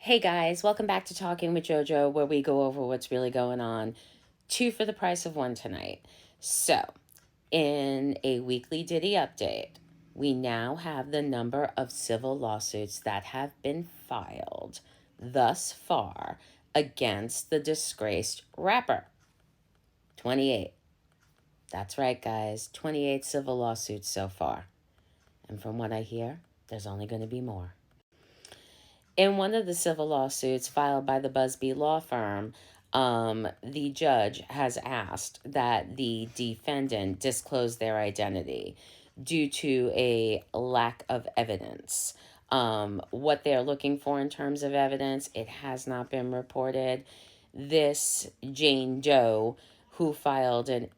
Hey guys, welcome back to Talking with JoJo, where we go over what's really going on. Two for the price of one tonight. So, in a weekly Diddy update, we now have the number of civil lawsuits that have been filed thus far against the disgraced rapper. 28. That's right, guys. 28 civil lawsuits so far. And from what I hear, there's only going to be more. In one of the civil lawsuits filed by the Busby law firm, the judge has asked that the defendant disclose their identity due to a lack of evidence. What they're looking for in terms of evidence, it has not been reported. This Jane Doe, who filed an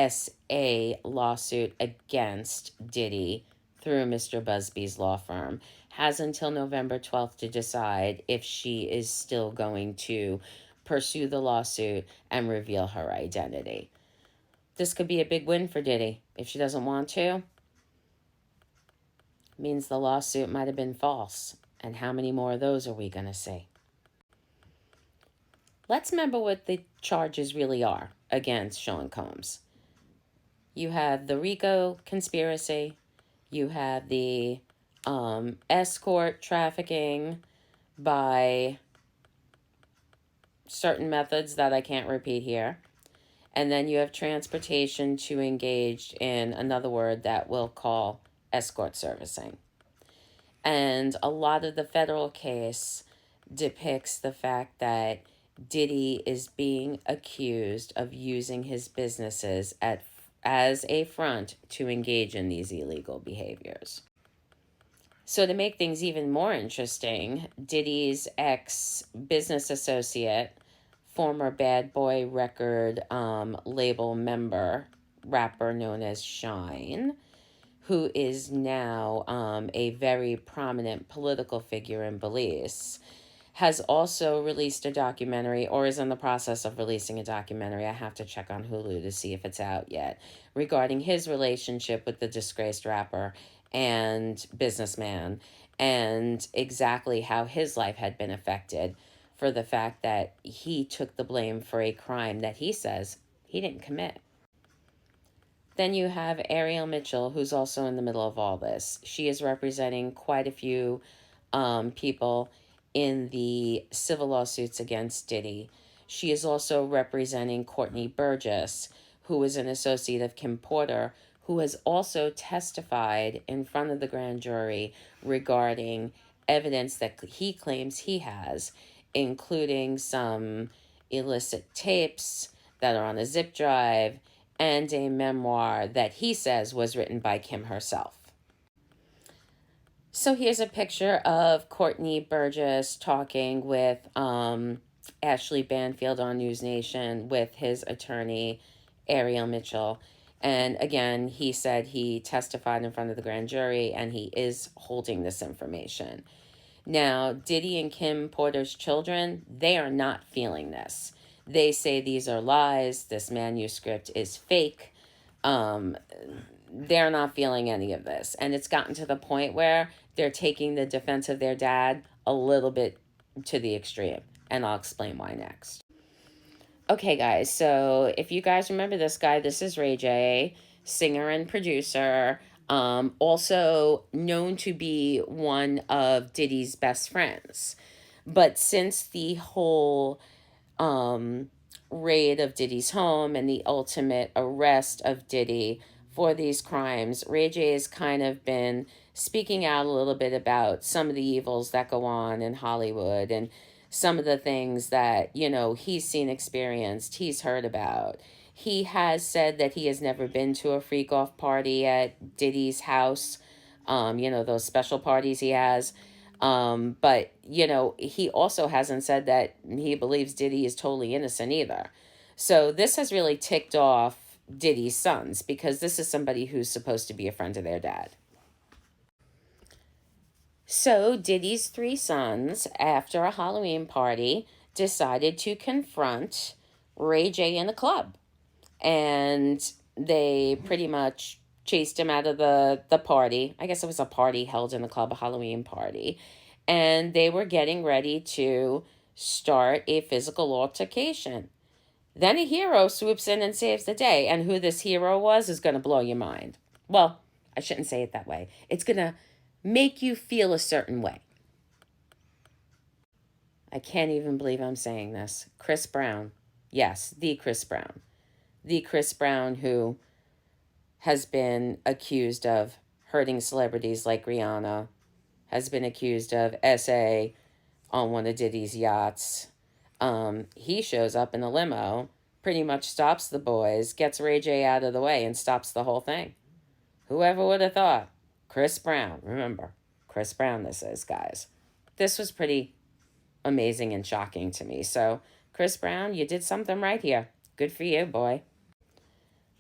SA lawsuit against Diddy through Mr. Busby's law firm, has until November 12th to decide if she is still going to pursue the lawsuit and reveal her identity. This could be a big win for Diddy. If she doesn't want to, means the lawsuit might have been false. And how many more of those are we going to see? Let's remember what the charges really are against Sean Combs. You have the RICO conspiracy. You have the escort trafficking by certain methods that I can't repeat here. And then you have transportation to engage in another word that we'll call escort servicing. And a lot of the federal case depicts the fact that Diddy is being accused of using his businesses as a front to engage in these illegal behaviors. So to make things even more interesting, Diddy's ex-business associate, former Bad Boy record label member, rapper known as Shine, who is now a very prominent political figure in Belize, has also released a documentary, or is in the process of releasing a documentary. I have to check on Hulu to see if it's out yet, regarding his relationship with the disgraced rapper and businessman, and exactly how his life had been affected for the fact that he took the blame for a crime that he says he didn't commit. Then you have Ariel Mitchell, who's also in the middle of all this. She is representing quite a few people in the civil lawsuits against Diddy. She is also representing Courtney Burgess, who is an associate of Kim Porter, who has also testified in front of the grand jury regarding evidence that he claims he has, including some illicit tapes that are on a zip drive and a memoir that he says was written by Kim herself. So here's a picture of Courtney Burgess talking with Ashley Banfield on News Nation with his attorney, Ariel Mitchell. And again, he said he testified in front of the grand jury and he is holding this information. Now, Diddy and Kim Porter's children, they are not feeling this. They say these are lies. This manuscript is fake. They're not feeling any of this. And it's gotten to the point where they're taking the defense of their dad a little bit to the extreme. And I'll explain why next. Okay, guys, so if you guys remember this guy, this is Ray J, singer and producer, also known to be one of Diddy's best friends. But since the whole raid of Diddy's home and the ultimate arrest of Diddy for these crimes, Ray J has kind of been speaking out a little bit about some of the evils that go on in Hollywood and some of the things that, you know, he's seen, experienced, he's heard about. He has said that he has never been to a freak-off party at Diddy's house, those special parties he has. But, he also hasn't said that he believes Diddy is totally innocent either. So this has really ticked off Diddy's sons because this is somebody who's supposed to be a friend of their dad. So Diddy's three sons, after a Halloween party, decided to confront Ray J in a club. And they pretty much chased him out of the party. I guess it was a party held in the club, a Halloween party. and they were getting ready to start a physical altercation. Then a hero swoops in and saves the day, and who this hero was is going to blow your mind. Well, I shouldn't say it that way. It's going to make you feel a certain way. I can't even believe I'm saying this. Chris Brown. Yes, the Chris Brown. The Chris Brown who has been accused of hurting celebrities like Rihanna, has been accused of SA on one of Diddy's yachts. He shows up in a limo, pretty much stops the boys, gets Ray J out of the way, and stops the whole thing. Whoever would have thought? Chris Brown. Remember, Chris Brown this is, guys. This was pretty amazing and shocking to me. So, Chris Brown, you did something right here. Good for you, boy.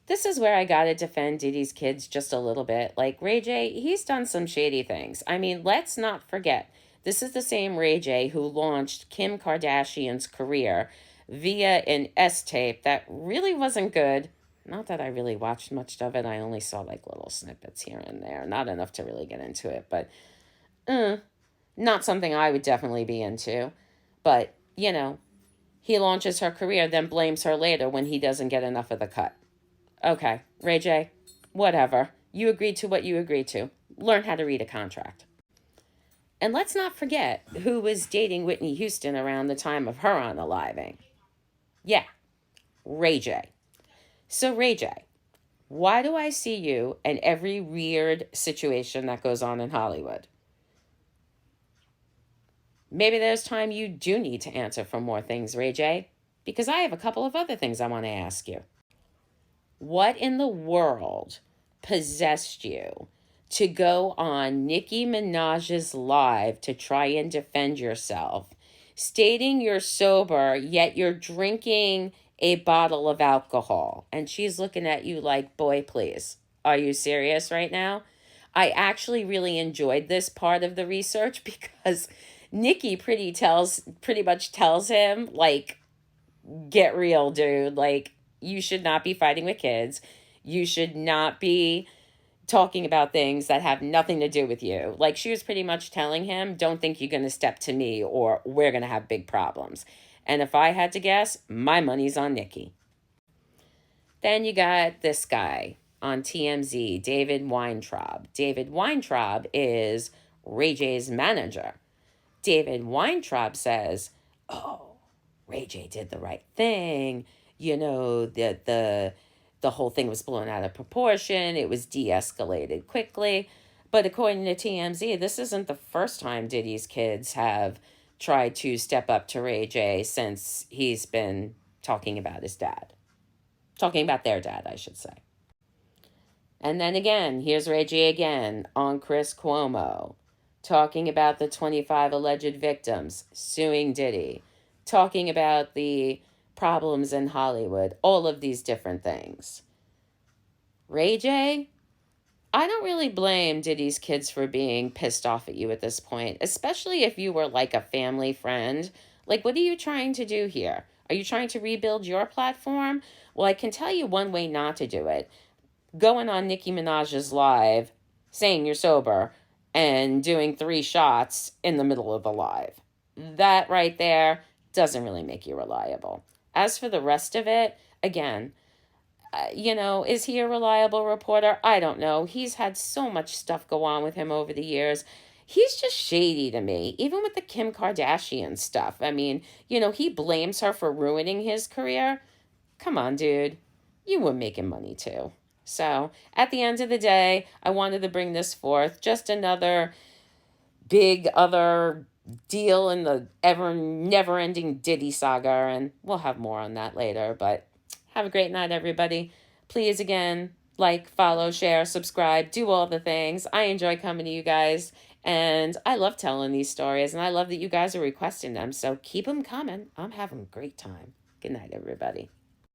This is where I gotta defend Diddy's kids just a little bit. Like, Ray J, he's done some shady things. I mean, let's not forget, this is the same Ray J who launched Kim Kardashian's career via an S-tape that really wasn't good. Not that I really watched much of it. I only saw like little snippets here and there. Not enough to really get into it, but not something I would definitely be into. But, you know, he launches her career, then blames her later when he doesn't get enough of the cut. Okay, Ray J, whatever. You agreed to what you agreed to. Learn how to read a contract. And let's not forget who was dating Whitney Houston around the time of her unaliving. Yeah, Ray J. So, Ray J, why do I see you in every weird situation that goes on in Hollywood? Maybe there's time you do need to answer for more things, Ray J, because I have a couple of other things I want to ask you. What in the world possessed you to go on Nicki Minaj's live to try and defend yourself, stating you're sober, yet you're drinking a bottle of alcohol? And she's looking at you like, boy, please, are you serious right now? I actually really enjoyed this part of the research because Nicki pretty much tells him, like, get real, dude. Like, you should not be fighting with kids. You should not be talking about things that have nothing to do with you. Like, she was pretty much telling him, don't think you're going to step to me or we're going to have big problems. And if I had to guess, my money's on Nicki. Then you got this guy on TMZ, David Weintraub. David Weintraub is Ray J's manager. David Weintraub says, oh, Ray J did the right thing. You know, the whole thing was blown out of proportion. It was de-escalated quickly. But according to TMZ, this isn't the first time Diddy's kids have tried to step up to Ray J since he's been talking about his dad. Talking about their dad, I should say. And then again, here's Ray J again on Chris Cuomo, talking about the 25 alleged victims suing Diddy, talking about the problems in Hollywood, all of these different things. Ray J, I don't really blame Diddy's kids for being pissed off at you at this point, especially if you were like a family friend. Like, what are you trying to do here? Are you trying to rebuild your platform? Well, I can tell you one way not to do it. Going on Nicki Minaj's live, saying you're sober, and doing 3 shots in the middle of the live. That right there doesn't really make you reliable. As for the rest of it, again, is he a reliable reporter? I don't know. He's had so much stuff go on with him over the years. He's just shady to me, even with the Kim Kardashian stuff. I mean, he blames her for ruining his career. Come on, dude. You were making money too. So, at the end of the day, I wanted to bring this forth. Just another big other deal in the never-ending Diddy saga, and we'll have more on that later. But have a great night, everybody. Please, again, like, follow, share, subscribe, do all the things. I enjoy coming to you guys, and I love telling these stories, and I love that you guys are requesting them. So keep them coming. I'm having a great time. Good night, everybody.